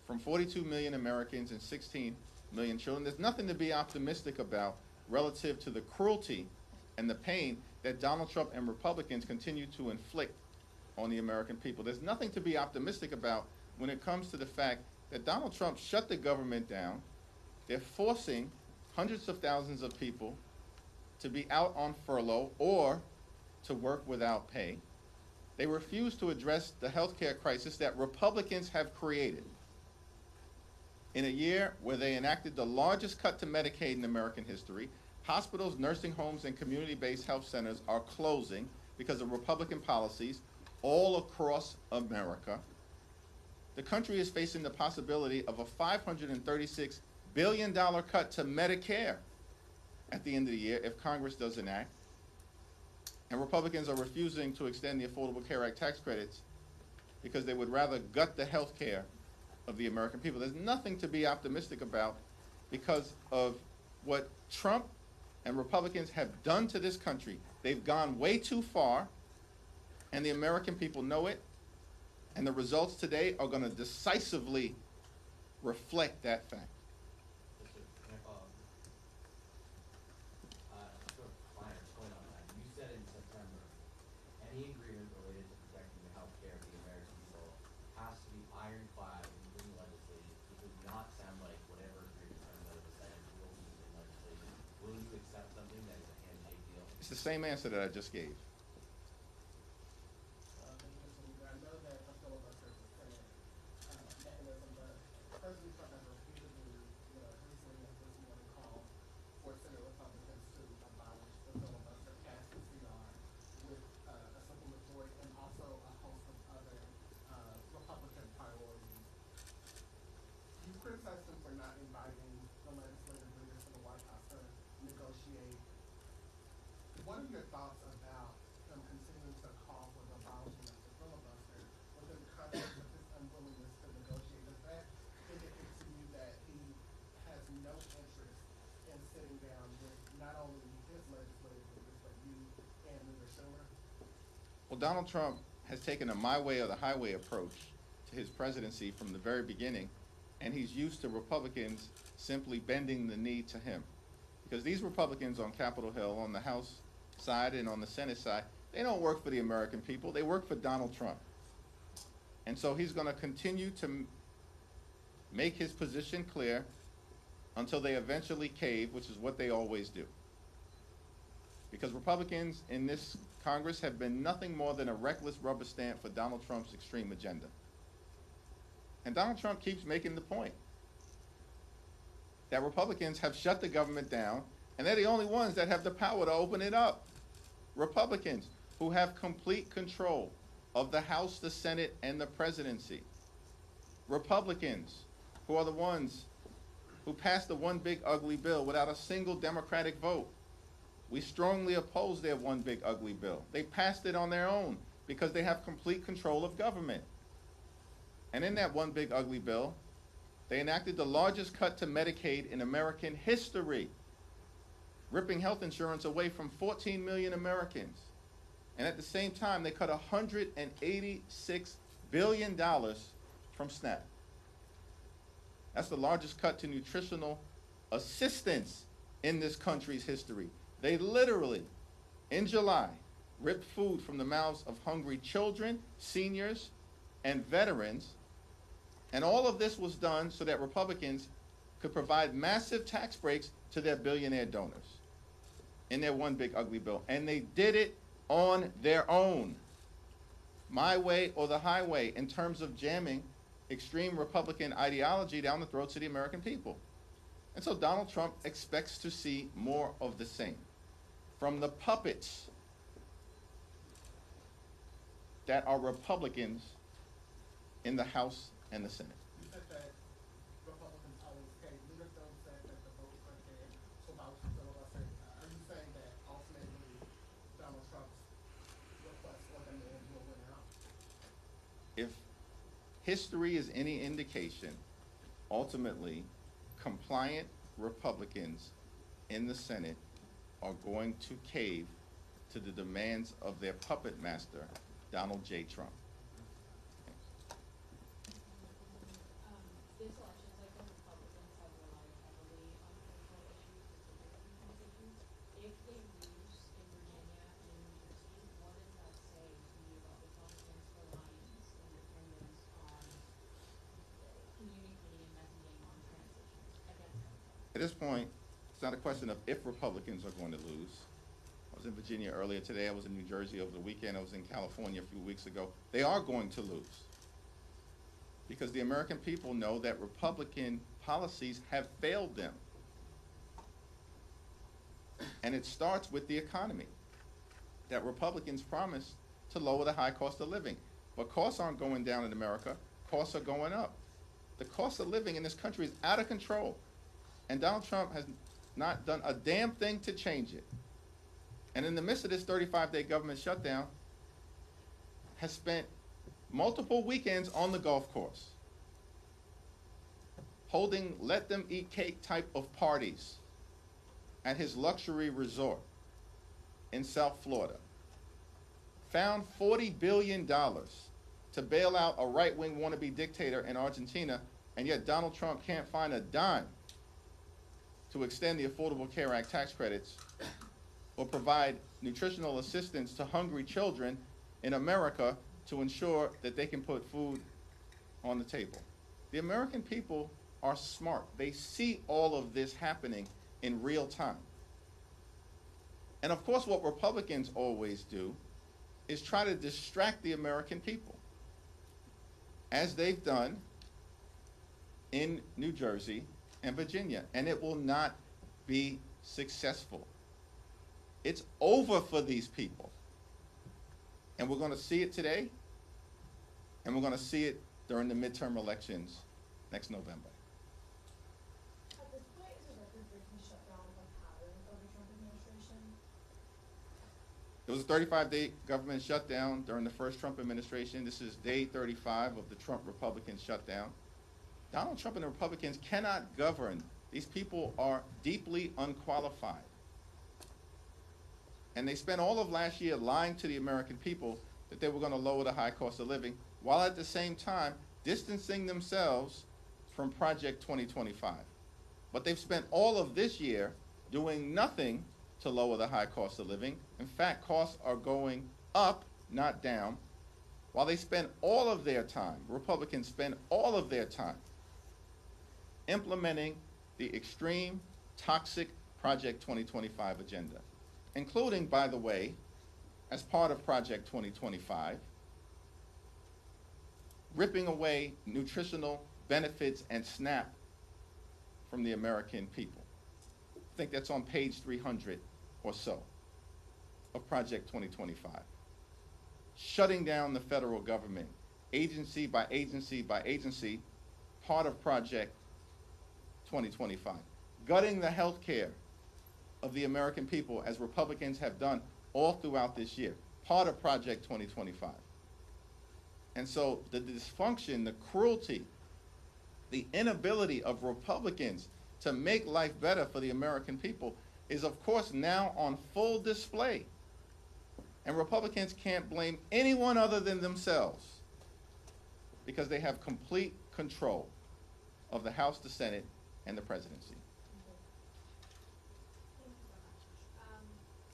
from 42 million Americans and 16 million children. There's nothing to be optimistic about relative to the cruelty and the pain that Donald Trump and Republicans continue to inflict on the American people. There's nothing to be optimistic about when it comes to the fact that Donald Trump shut the government down. They're forcing hundreds of thousands of people to be out on furlough or to work without pay. They refuse to address the health care crisis that Republicans have created. In a year where they enacted the largest cut to Medicaid in American history, hospitals, nursing homes, and community-based health centers are closing because of Republican policies all across America. The country is facing the possibility of a $536 billion cut to Medicare at the end of the year if Congress doesn't act. And Republicans are refusing to extend the Affordable Care Act tax credits because they would rather gut the health care of the American people. There's nothing to be optimistic about because of what Trump and Republicans have done to this country. They've gone way too far, and the American people know it, and the results today are going to decisively reflect that fact. Any agreement related to protecting the health care of the American people has to be ironclad in legislation. It does not sound like whatever agreement comes out of the Senate will be in legislation. Will you accept something that is a handshake deal? It's the same answer that I just gave. I know that a filibuster is a Senate mechanism, but President Trump has repeatedly, recently has this morning called for Senate Republicans to abolish the filibuster, pass the CR with a simple majority, and also a host of other Republican priorities. You criticized him for not inviting the legislative leaders to the White House to negotiate. What are your thoughts about him continuing to call for the abolishment of the filibuster within the context of his unwillingness to negotiate? Does that indicate to you that he has no interest in sitting down with not only his legislative leaders, but you and Leader Schumer? Well, Donald Trump has taken a my way or the highway approach to his presidency from the very beginning, and he's used to Republicans simply bending the knee to him. Because these Republicans on Capitol Hill, on the House side and on the Senate side, they don't work for the American people, they work for Donald Trump. And so he's going to continue to make his position clear until they eventually cave, which is what they always do. Because Republicans in this Congress have been nothing more than a reckless rubber stamp for Donald Trump's extreme agenda. And Donald Trump keeps making the point that Republicans have shut the government down, and they're the only ones that have the power to open it up. Republicans who have complete control of the House, the Senate, and the presidency. Republicans who are the ones who passed the one big ugly bill without a single Democratic vote. We strongly oppose their one big ugly bill. They passed it on their own because they have complete control of government. And in that one big ugly bill, they enacted the largest cut to Medicaid in American history, ripping health insurance away from 14 million Americans. And at the same time, they cut $186 billion from SNAP. That's the largest cut to nutritional assistance in this country's history. They literally, in July, ripped food from the mouths of hungry children, seniors, and veterans. And all of this was done so that Republicans could provide massive tax breaks to their billionaire donors in their one big ugly bill. And they did it on their own, my way or the highway, in terms of jamming extreme Republican ideology down the throats of the American people. And so Donald Trump expects to see more of the same from the puppets that are Republicans in the House and the Senate. You said that Republicans always cave. Leader Stone said that the votes are there to abolish the filibuster. Are you saying that ultimately Donald Trump's request or demand will win out? If history is any indication, ultimately, compliant Republicans in the Senate are going to cave to the demands of their puppet master, Donald J. Trump. At this point, it's not a question of if Republicans are going to lose. I was in Virginia earlier today. I was in New Jersey over the weekend. I was in California a few weeks ago. They are going to lose because the American people know that Republican policies have failed them. And it starts with the economy, that Republicans promised to lower the high cost of living. But costs aren't going down in America. Costs are going up. The cost of living in this country is out of control. And Donald Trump has not done a damn thing to change it. And in the midst of this 35-day government shutdown, has spent multiple weekends on the golf course, holding let-them-eat-cake type of parties at his luxury resort in South Florida. Found $40 billion to bail out a right-wing wannabe dictator in Argentina, and yet Donald Trump can't find a dime to extend the Affordable Care Act tax credits or provide nutritional assistance to hungry children in America to ensure that they can put food on the table. The American people are smart. They see all of this happening in real time. And of course, what Republicans always do is try to distract the American people, as they've done in New Jersey and Virginia, and it will not be successful. It's over for these people. And we're going to see it today, and we're going to see it during the midterm elections next November. At this point, is a record-breaking shutdown a pattern of the Trump administration? It was a 35-day government shutdown during the first Trump administration. This is day 35 of the Trump Republican shutdown. Donald Trump and the Republicans cannot govern. These people are deeply unqualified. And they spent all of last year lying to the American people that they were going to lower the high cost of living, while at the same time distancing themselves from Project 2025. But they've spent all of this year doing nothing to lower the high cost of living. In fact, costs are going up, not down, while they spend all of their time, Republicans spend all of their time implementing the extreme, toxic Project 2025 agenda, including, by the way, as part of Project 2025, ripping away nutritional benefits and SNAP from the American people. I think that's on page 300 or so of Project 2025. Shutting down the federal government, agency by agency by agency, part of Project 2025. Gutting the health care of the American people, as Republicans have done all throughout this year, part of Project 2025. And so the dysfunction, the cruelty, the inability of Republicans to make life better for the American people is, of course, now on full display. And Republicans can't blame anyone other than themselves, because they have complete control of the House, the Senate, and the presidency. Thank you so much.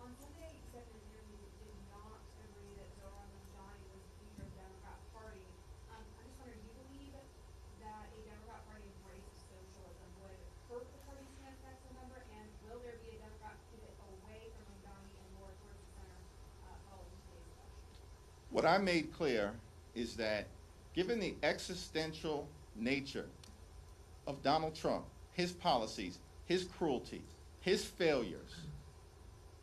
On Sunday, Senator Muir did not agree that Zohran Mamdani was the leader of the Democrat Party. I'm just wondering, do you believe that a Democrat Party embrace of socialism would hurt the party's chance next November? And will there be a Democrat pivot away from Mamdani and more towards the center following today's election? What I made clear is that given the existential nature of Donald Trump, his policies, his cruelty, his failures,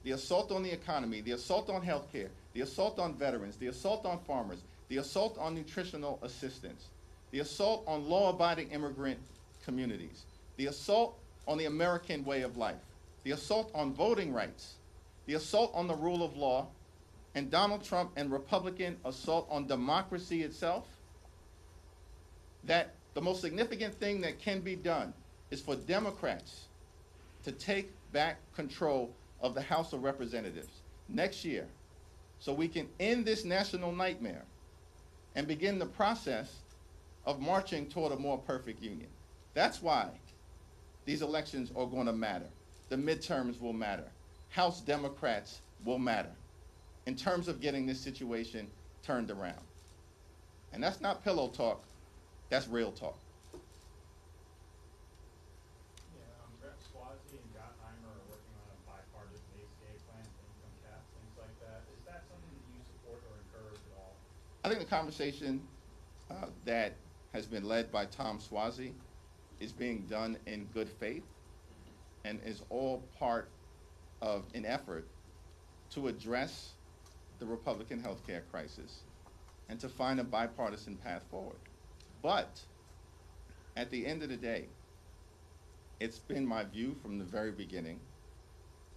the assault on the economy, the assault on health care, the assault on veterans, the assault on farmers, the assault on nutritional assistance, the assault on law-abiding immigrant communities, the assault on the American way of life, the assault on voting rights, the assault on the rule of law, and Donald Trump and Republican assault on democracy itself, that the most significant thing that can be done is for Democrats to take back control of the House of Representatives next year, so we can end this national nightmare and begin the process of marching toward a more perfect union. That's why these elections are going to matter. The midterms will matter. House Democrats will matter in terms of getting this situation turned around. And that's not pillow talk, that's real talk. Yeah, think the conversation that has been led by Tom Suozzi is being done in good faith and is all part of an effort to address the Republican healthcare crisis and to find a bipartisan path forward. But at the end of the day, it's been my view from the very beginning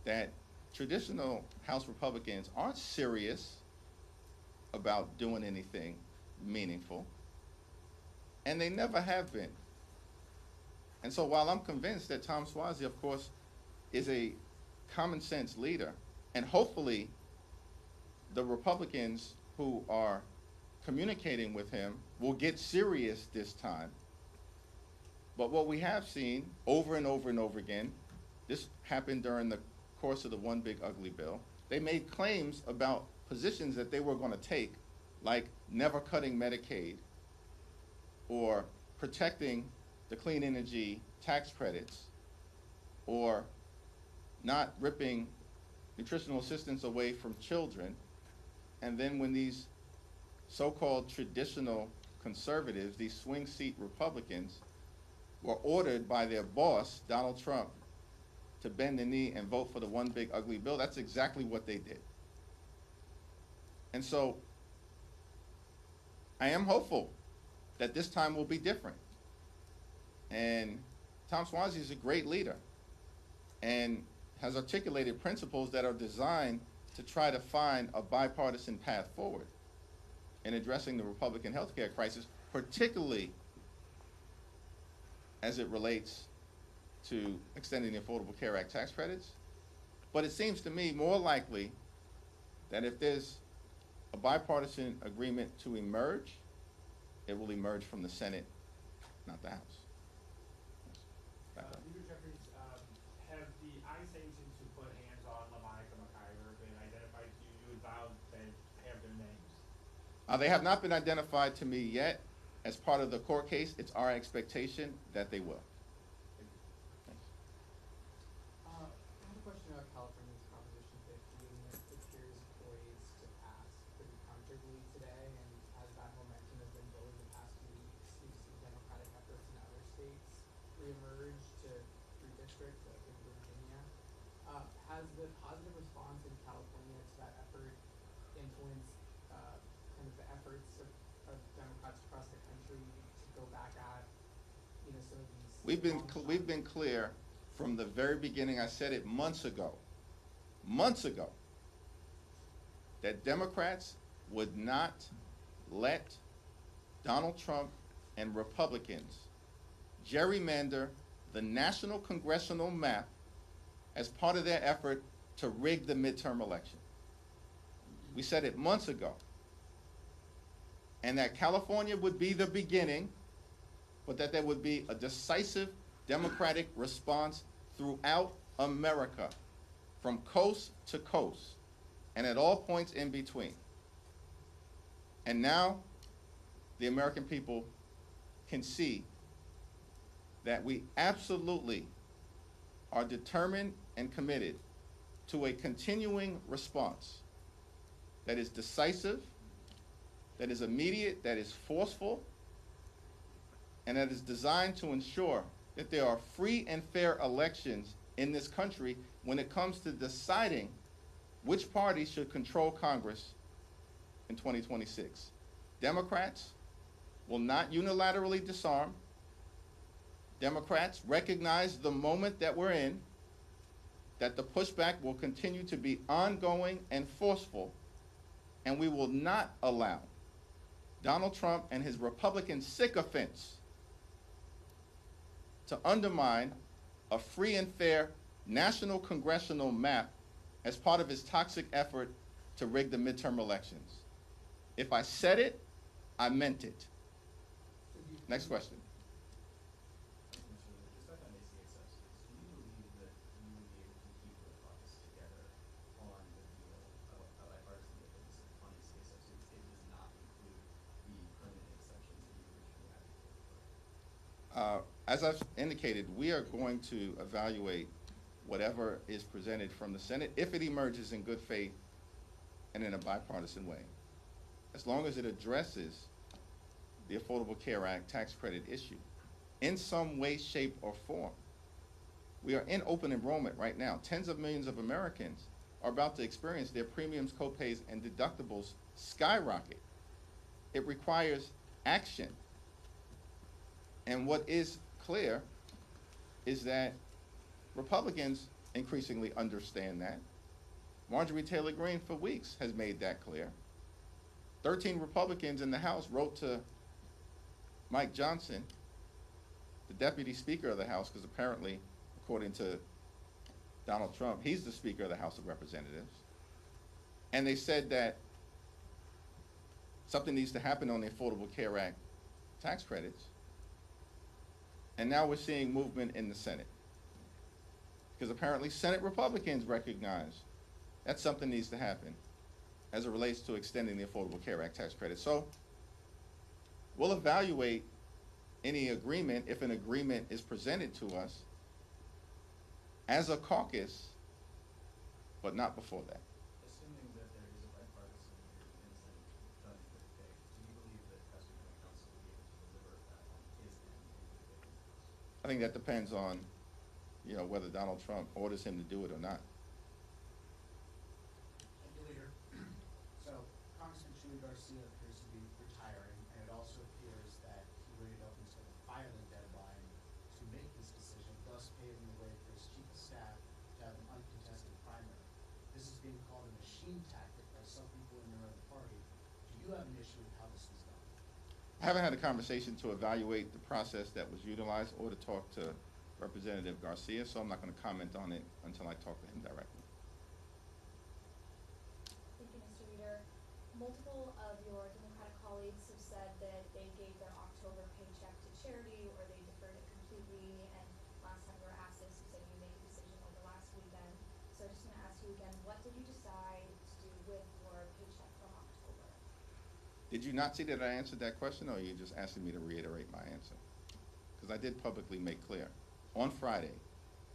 that traditional House Republicans aren't serious about doing anything meaningful, and they never have been. And so while I'm convinced that Tom Suozzi, of course, is a common sense leader, and hopefully the Republicans who are communicating with him will get serious this time. But what we have seen over and over and over again, this happened during the course of the One Big Ugly Bill, they made claims about positions that they were going to take, like never cutting Medicaid or protecting the clean energy tax credits or not ripping nutritional assistance away from children. And then when these so-called traditional conservatives, these swing seat Republicans, were ordered by their boss, Donald Trump, to bend the knee and vote for the One Big Ugly Bill, that's exactly what they did. And so I am hopeful that this time will be different. And Tom Suozzi is a great leader and has articulated principles that are designed to try to find a bipartisan path forward in addressing the Republican healthcare crisis, particularly as it relates to extending the Affordable Care Act tax credits. But it seems to me more likely that if there's a bipartisan agreement to emerge, it will emerge from the Senate, not the House. Back up. Leader Jeffries, have the ICE agents who put hands on LaMonica McIver been identified to you? You vowed that have their names. They have not been identified to me yet. As part of the court case, it's our expectation that they will. Thanks. I have a question about California's Proposition 50, and it appears poised to pass pretty comfortably today, and as that momentum has been building the past few weeks, we've seen Democratic efforts in other states reemerge to redistrict, like in Virginia. Has the positive response in California to that effort influenced kind of the efforts of Democrats across the country to go back at, you know, some of these? We've been clear from the very beginning. I said it months ago, that Democrats would not let Donald Trump and Republicans gerrymander the national congressional map as part of their effort to rig the midterm election. We said it months ago. And that California would be the beginning, but that there would be a decisive Democratic response throughout America, from coast to coast, and at all points in between. And now, the American people can see that we absolutely are determined and committed to a continuing response that is decisive, that is immediate, that is forceful, and that is designed to ensure that there are free and fair elections in this country when it comes to deciding which party should control Congress in 2026. Democrats will not unilaterally disarm. Democrats recognize the moment that we're in, that the pushback will continue to be ongoing and forceful, and we will not allow Donald Trump and his Republican sycophants to undermine a free and fair national congressional map as part of his toxic effort to rig the midterm elections. If I said it, I meant it. Next question. Just back on ACA subsidies, do you believe that you would be able to keep the caucus together on the deal, a bipartisan deal on ACA subsidies if it does not include the permanent exceptions that you originally advocated for? As I've indicated, we are going to evaluate whatever is presented from the Senate if it emerges in good faith and in a bipartisan way. as long as it addresses the Affordable Care Act tax credit issue in some way, shape, or form. We are in open enrollment right now. Tens of millions of Americans are about to experience their premiums, copays, and deductibles skyrocket. It requires action. And what is clear is that Republicans increasingly understand that. Marjorie Taylor Greene for weeks has made that clear. 13 Republicans in the House wrote to Mike Johnson, the Deputy Speaker of the House, because apparently, according to Donald Trump, he's the Speaker of the House of Representatives. And they said that something needs to happen on the Affordable Care Act tax credits. And now we're seeing movement in the Senate, because apparently Senate Republicans recognize that something needs to happen as it relates to extending the Affordable Care Act tax credit. So we'll evaluate any agreement, if an agreement is presented to us, as a caucus, but not before that. Assuming that there is a bipartisan agreement and done for the day, do you believe that President County Council will be able to deliver that on his end? I think that depends on, whether Donald Trump orders him to do it or not. Thank you, Leader. So Congressman Chuy Garcia appears to be retiring, and it also appears that he waited up until the filing deadline to make this decision, thus paving the way for his chief of staff to have an uncontested primary. This is being called a machine tactic by some people in your own party. Do you have an issue with how this was done? I haven't had a conversation to evaluate the process that was utilized or to talk to Representative Garcia, so I'm not going to comment on it until I talk to him directly. Thank you, Mr. Leader. Multiple of your Democratic colleagues have said that they gave their October paycheck to charity or they deferred it completely, and last time we were asked this, you said you made a decision over last weekend. So I just want to ask you again, what did you decide to do with your paycheck from October? Did you not see that I answered that question, or are you just asking me to reiterate my answer? Because I did publicly make clear on Friday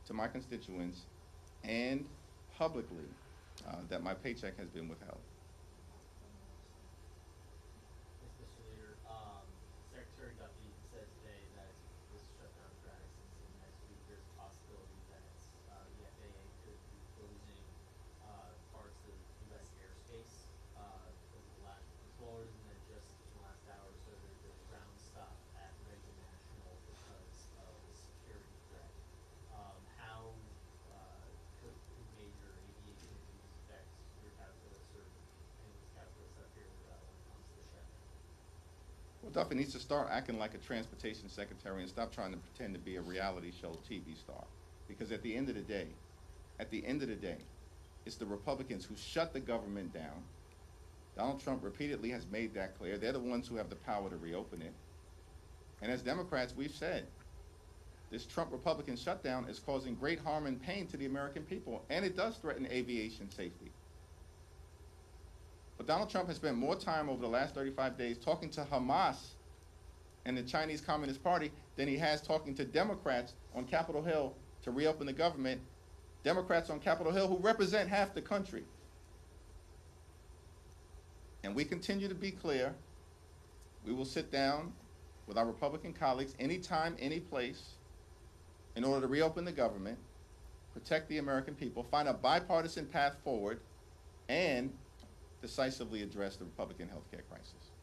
to my constituents and publicly that my paycheck has been withheld. Mr. Leader, Secretary Duffy said today that this shutdown drags into next week. There's a possibility that the FAA could be closing parts of U.S. airspace because of the lack of controllers, and then just in the last hour or so there's been a ground stop at Reagan National because of a security threat. How could major aviation issues affect your calculus or anyone's calculus up here when it comes to the shutdown? Well, Duffy needs to start acting like a transportation secretary and stop trying to pretend to be a reality show TV star. Because at the end of the day, it's the Republicans who shut the government down. Donald Trump repeatedly has made that clear. They're the ones who have the power to reopen it. And as Democrats, we've said, this Trump Republican shutdown is causing great harm and pain to the American people, and it does threaten aviation safety. But Donald Trump has spent more time over the last 35 days talking to Hamas and the Chinese Communist Party than he has talking to Democrats on Capitol Hill to reopen the government, Democrats on Capitol Hill who represent half the country. And we continue to be clear. We will sit down with our Republican colleagues anytime, any place, in order to reopen the government, protect the American people, find a bipartisan path forward, and decisively address the Republican health care crisis.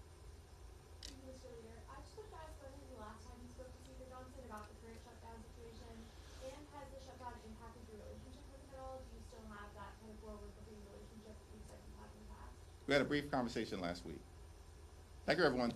Thank you, Mr. Leader. I just wanted to ask when was the last time you spoke to Speaker Johnson about the current shutdown situation, and has the shutdown impacted your relationship with him at all? Do you still have that kind of forward-looking relationship that you said you had in the past? We had a brief conversation last week. Thank you, everyone.